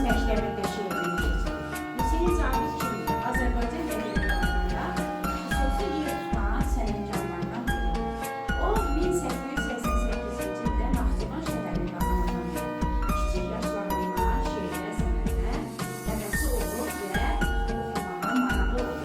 məktəbində şeirini keçirir. Hüseyin Caviz kimi Azərbaycan ədəbiyyatında xüsusi yer tutan sənətkarlardan biri. O 1888-ci ildə Naxçıvan şəhərində anadan kiçik yaşlarında şeirə, sənətə həvəsi olub və oxumağa maraqlı olub.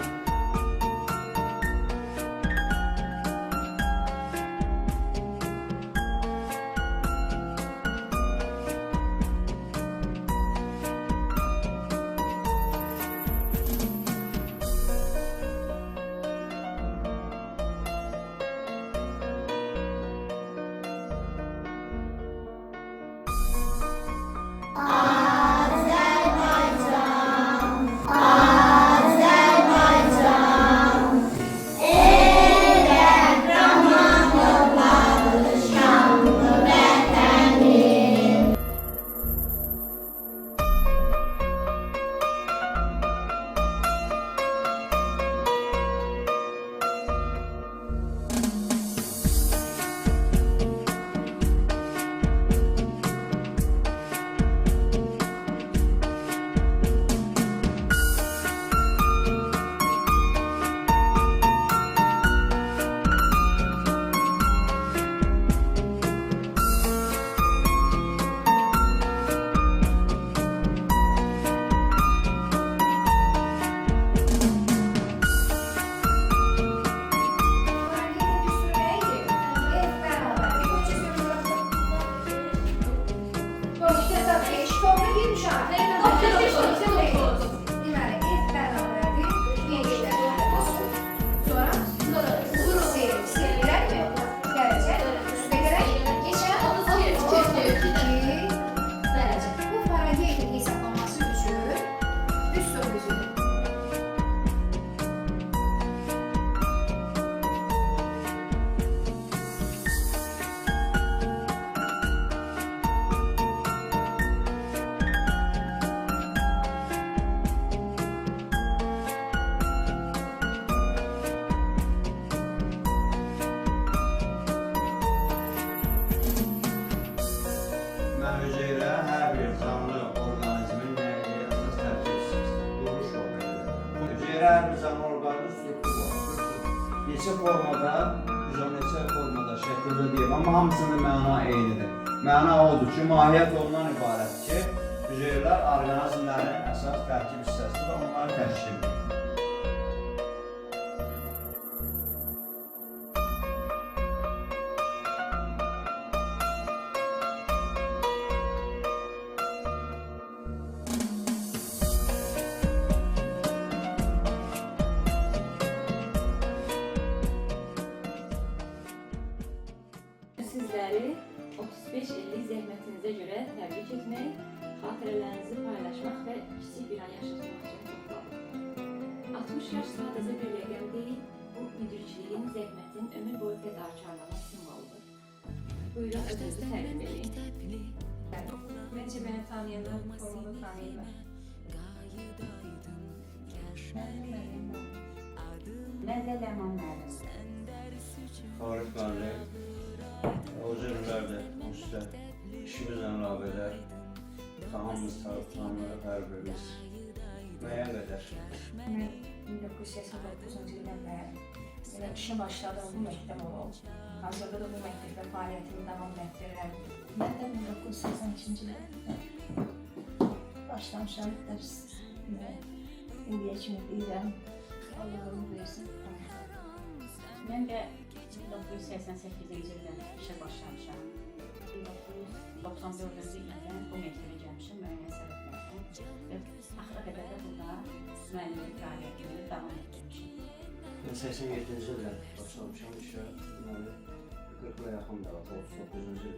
Hüceyrə hər bir canlı orqanizmin nəyi əsas tərkibsiz, duruş formalıdır. Hüceyrə hər bir canlı orqanizmin struktur var. Neçə formada, neçə formada, şəkildə deyil, amma hamısının məna eynidir. Məna odur ki, mahiyyət ondan ibarətdir ki, hüceyrələr orqanizmlərin əsas tərkib hissəsidir və onları təşkil edir. Sizləri 35 illik zəhmətinizə görə təbrik etmək, xatirələrinizi paylaşmaq və kiçik bir an yaşatmaq üçün toxladım. 60 yaş sadəcə bir rəqəm deyil, bu müdürçiliyin, zəhmətin, ömür boyu fədakarlığının simvoludur. Buyurun, özünüzü təqdim edin. Bence beni tanıyanlar onu tanıyorlar. Mən də Ləman müəllim. Tarif müəllim, o cürlərdir, onsuzda işimizlə əlaqədar, hamımız tanıyırıq hər birimiz. Müəyyən qədər. Mən 1989-cu ildən bəri işə başladım, bu məktəb olub. Hazırda da bu məktəbdə fəaliyyətimi davam etdirirəm. Mən də 1982-ci ildə başlamışam dərs indiyə kimi deyirəm. Allah'ım versin. Mən də 1988-ci ildən işə başlamışam. 1994-cü ildən bu məktəbə gəlmişəm müəyyən səbəblərdən və axıra qədər də burada müəllimlik fəaliyyətini davam etdirmişəm. Mən 87-ci ildə başlamışam işə, deməli 40-la yaxın da var, 39-cu il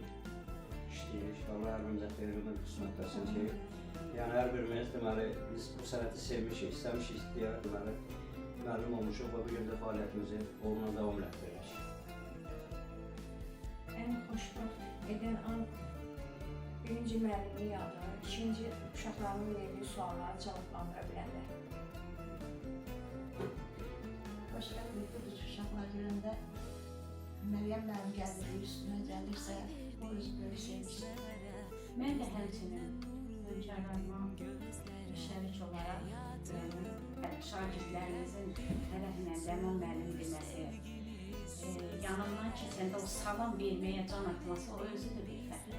işləyirik. Allah hər birimizə xeyirli qismət versin ki, yəni hər birimiz deməli biz bu sənəti sevmişik, istəmişik deyə deməli müəllim olmuşuq və bu gün də fəaliyyətimizi onunla davam etdiririk. En xoşbəxt edən an birinci müəllimlik adı, ikinci uşaqların verdiyi suallara cavablandıra biləndə. Xoşbəxt budur ki, uşaqlar görəndə Məryəm mənim gəldiyi üstünə gəlirsə, o özü böyle sevmişdir. Mən də həmçinin həmkarlarıma şərik olaraq şagirdlərimizin tərəfindən Ləman müəllim deməsi, yanımdan keçəndə o salam verməyə can atması, o özü də bir fərqli.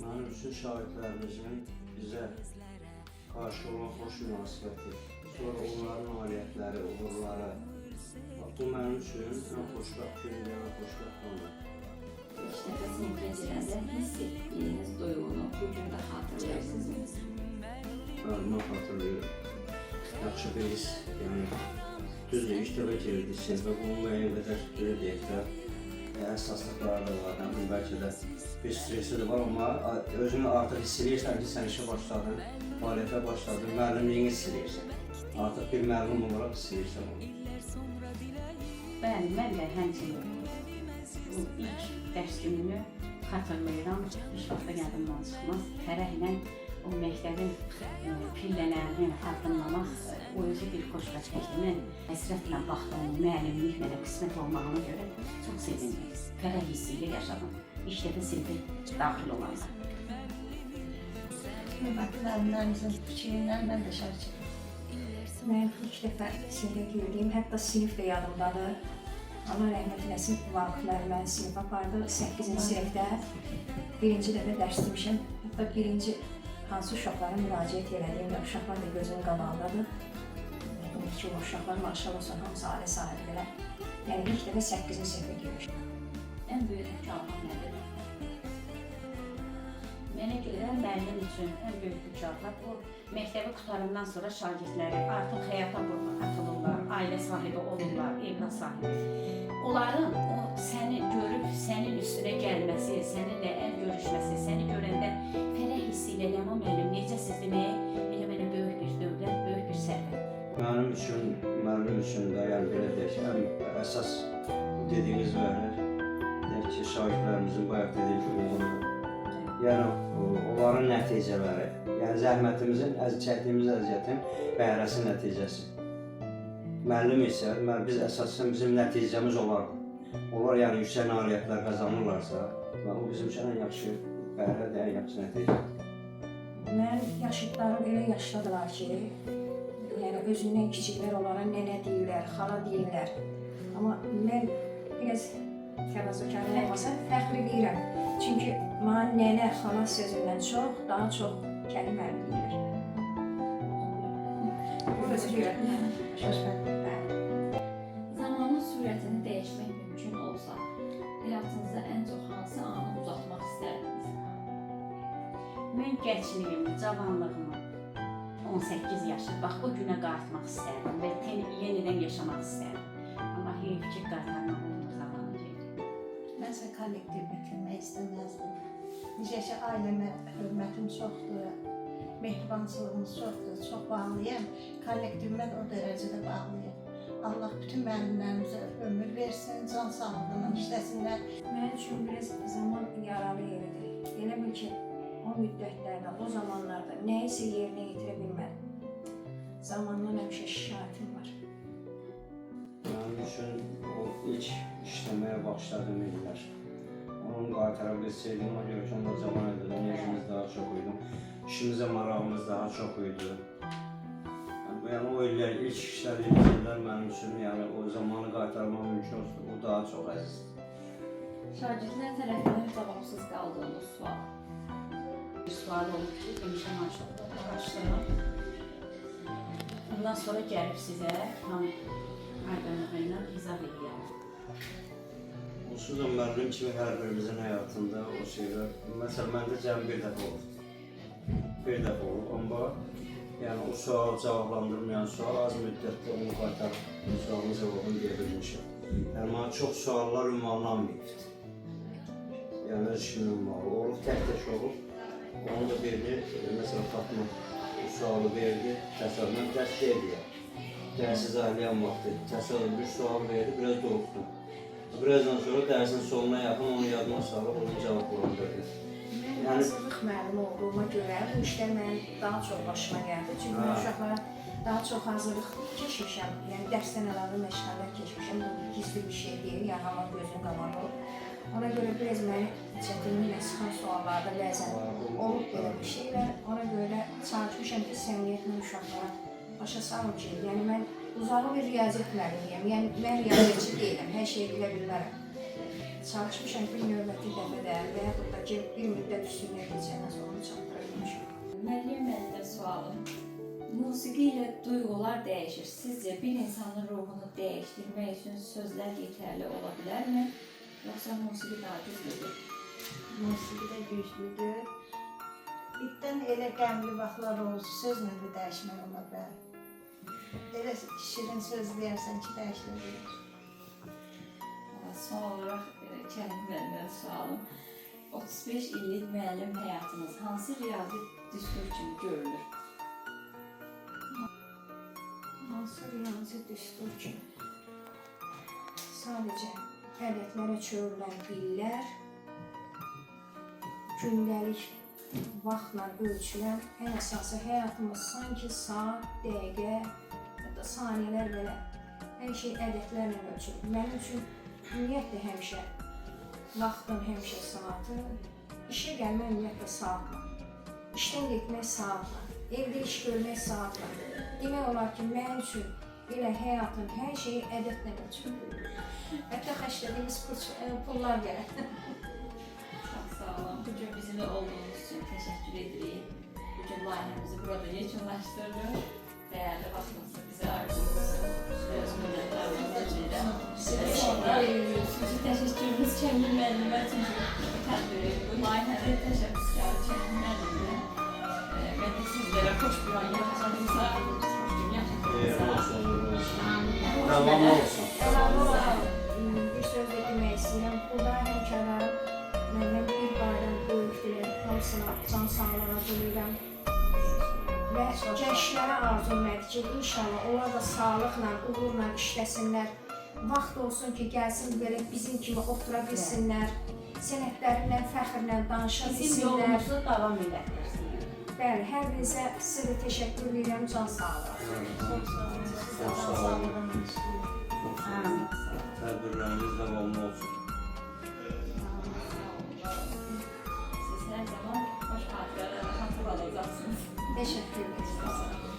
Mənim üçün şagirdlərimizin bizə qarşı olan xoş münasibəti, sonra onların nailiyyətləri, uğurları, bu mənim üçün ən xoşbəxt gündür, ən xoşbəxt anlar. İlk dəfə sinifə girəndə hiss etdiyiniz duyğunu bu gün də xatırlayırsınız. Mən xatırlayıram. Yaxşı bir his, yəni düzdür, ilk dəfə girdik sinifə, bunun müəyyən qədər belə deyək də, əsaslıqları da var, bəlkə də bir stresi də var, amma özünü artıq hiss edirsən ki, sən işə başladın, fəaliyyətə başladın, müəllimliyini hiss edirsən. Artıq bir müəllim olaraq hiss edirsən onu. Bəli, mən də həmçinin bu ilk dərs gününü xatırlayıram, heç vaxt yadımdan çıxmaz. Fərəhlə o məktəbin pillələrini addımlamaq, o özü bir xoşbəxtlikdir. Mən həsrətlə baxdım, müəllimlik mənə qismət olmağına görə çox sevindim. Fərəh hissi ilə yaşadım, ilk dəfə sinifə daxil olanlar. Hörmətli müəllimlərimizin fikrindən mən də şərik edirəm. Mən ilk dəfə sinifə girdiyim, hətta sinif də yadımdadır. Allah rəhmət eləsin, Vaqif müəllim məni sinifə apardı. 8-ci sinifdə birinci dəfə dərs demişəm. Hətta birinci hansı uşaqlara müraciət elədiyim və uşaqlar da gözümün qabağındadır. İndiki o uşaqlar maşallah olsun, hamısı ailə sahibilər. Yəni ilk dəfə 8-ci sinifə girmişəm. Ən böyük mükafat nədir? Mənə görə müəllim üçün ən böyük mükafat o, məktəbi qutarandan sonra şagirdləri artıq həyata atılırlar, ailə sahibi olurlar, evlat sahibi. Onların o səni görüb, sənin üstünə gəlməsi, səninlə əl görüşməsi, səni görəndə fərəh hissi ilə Ləman müəllim necəsiz deməyə elə mənə böyük bir dövlət, böyük bir sərvət. Mənim üçün də, yəni belə deyək, ən əsas dediyiniz verir, deyək ki, şagirdlərimizin bayaq dediyi ki, uğurludur. Yəni, onların nəticələri, yəni zəhmətimizin, çəkdiyimiz əziyyətin bəhrəsi nəticəsi. Müəllim isə, biz əsasən bizim nəticəmiz olardı. Onlar yəni yüksək nailiyyətlər qazanırlarsa, o bizim üçün ən yaxşı bəhrədir, ən yaxşı nəticədir. Mən yaşıdlarım elə yaşdadılar ki, yəni özündən kiçiklər onlara nənə deyirlər, xala deyirlər. Amma mən biraz təvazökarım olmasa fəxr edirəm. Çünki mənə nənə, xala sözündən çox, daha çox kəliməm deyirlər. Burası görə. Zamanın sürətini dəyişmək mümkün olsa, həyatınızda ən çox hansı anı uzatmaq istərdiniz? Mən gəncliyimi, cavanlığımı, 18 yaşı, bax bu günə qayıtmaq istərdim və yenidən yaşamaq istərdim. Amma heyf ki, qaytarmaq olmur zamanı gedir. Mənsə kollektiv bitirmək istəməzdim. Necə ki, ailəmə hörmətim çoxdur, mehribançılığımız çoxdur, çox bağlıyam. Kollektivimə o dərəcədə bağlıyam. Allah bütün müəllimlərimizə ömür versin, can sağlığına işləsinlər. Mənim üçün biraz zaman yaralı yeridir. Elə bil ki, o müddətlərdə, o zamanlarda nəyisə yerinə yetirə bilmədim. Zamandan həmişə şikayətim var. Mənim üçün o ilk işləməyə başladığım illər. Onun qaytara bilsəydim, ona görə ki, onda zaman edirdim, enerjimiz daha çox idi. İşimizə marağımız daha çox idi. Yəni o illər, ilk işlədiyimiz illər mənim üçün, yəni o zamanı qaytarmaq mümkün olsun, o daha çox əzizdir. Şagirdlər tərəfindən cavabsız qaldığınız sual. Bir sual olub ki, demişəm maşallah, araşdırım. Bundan sonra gəlib sizə tam aydınlığı ilə izah edəyəm. Onsuz da müəllim kimi hər birimizin həyatında o şeylər, məsələn, məndə cəmi bir dəfə olub. Bir dəfə olub, amma yəni o sual cavablandırmayan sual az müddətdə onu qaytarıb, sualın cavabını deyə bilmişəm. Yəni, mənə çox suallar ünvanlanmayıb. Yəni, öz işimin ünvanı olub, tək olub. Onu da birini, məsələn, Fatma o sualı verdi, təsəvvürlə dərs deyildi. Dərsiz ailəyən vaxtı təsəvvürlə bir sual verdi, biraz doğruqdu. Birazdan sonra dərsin sonuna yaxın onu yadıma salıb, onun cavablarını verdi. Mən hazırlıq müəllimi olduğuma görə bu işlər mənim daha çox başıma gəldi. Çünki mən uşaqlara daha çox hazırlıq keçmişəm. Yəni dərsdən əlavə məşğələlər keçmişəm. Bu gizli bir şey deyil, yəni hamı gözün qabağında olur. Ona görə biraz məni çətinliklə çıxan suallarda bəzən olub belə bir şeylər. Ona görə çalışmışam ki, səmimiyyətlə uşaqlara başa salım ki, yəni mən uzağı bir riyaziyyat müəllimiyəm. Yəni mən riyaziyyatçı deyiləm, hər şeyi bilə bilmərəm. Çalışmışam ki, növbəti dəfədə və yaxud da ki, bir müddət üstündə keçəndən sonra onu çatdıra bilmişəm. Müəllim məndə sualım. Musiqi ilə duyğular dəyişir. Sizcə bir insanın ruhunu dəyişdirmək üçün sözlər yetərli ola bilərmi? Yoxsa musiqi daha güclüdür? Musiqi də güclüdür. İlkdən elə qəmli vaxtlar olsun, sözlə də dəyişmək ola bilər. Elə şirin söz deyərsən ki, dəyişilə bilər. Son olaraq Kərim müəllimdən sualım. 35 illik müəllim həyatınız hansı riyazi düstur kimi görülür? Hansı riyazi düstur kimi? Sadəcə ədədlərə çövrilən dillər, gündəlik vaxtla ölçülən, ən əsası həyatımız sanki saat, dəqiqə, hətta saniyələr belə hər şey ədədlərlə ölçülür. Mənim üçün ümumiyyətlə həmişə vaxtın, həmişə saatı, işə gəlmək ümumiyyətlə saatla, işdən getmək saatla, evdə iş görmək saatla. Demək olar ki, mənim üçün elə həyatın hər şeyi ədədlə ölçülür. Hətta xərclədiyimiz pullar belə. Çox sağ olun. Bugün bizimlə olduğunuz üçün təşəkkür edirik. Bugün layihəmizi burada yekunlaşdırdıq. Dəyərli vaxtınızı bizə ayırdığınız üçün öz minnətdarlığımızı bildirirəm. Sizin təşəkkürünüz Kəmil müəllimə çünki bu layihədə təşəkkürkarı Kəmil müəllimə və də sizlərə xoş bir an yaşadığınıza, xoş gün yaşadığınıza. Davam olsun. Əlavə olaraq bir söz də demək istəyirəm. Burada həmkarlarım məndən bir bayram böyükdür. Hamısına can sağlığı diləyirəm. Və gənclərə arzum nədir ki, inşallah onlar da sağlıqla, uğurla işləsinlər. Vaxt olsun ki, gəlsin belə bizim kimi otura bilsinlər. Sənətlərindən, fəxrlə danışa Bizim bilsinlər. yolumuzu davam edəcəksinlər. Bəli, hər birinizə sizə təşəkkür edirəm, can sağlığı. Çox sağ olun. Sizə Çox can sağ olun. sağlığını istəyirəm. Tədbirləriniz davamlı olsun. Siz hər zaman xoş xatirələrlə xatırlanacaqsınız. Təşəkkür edirəm.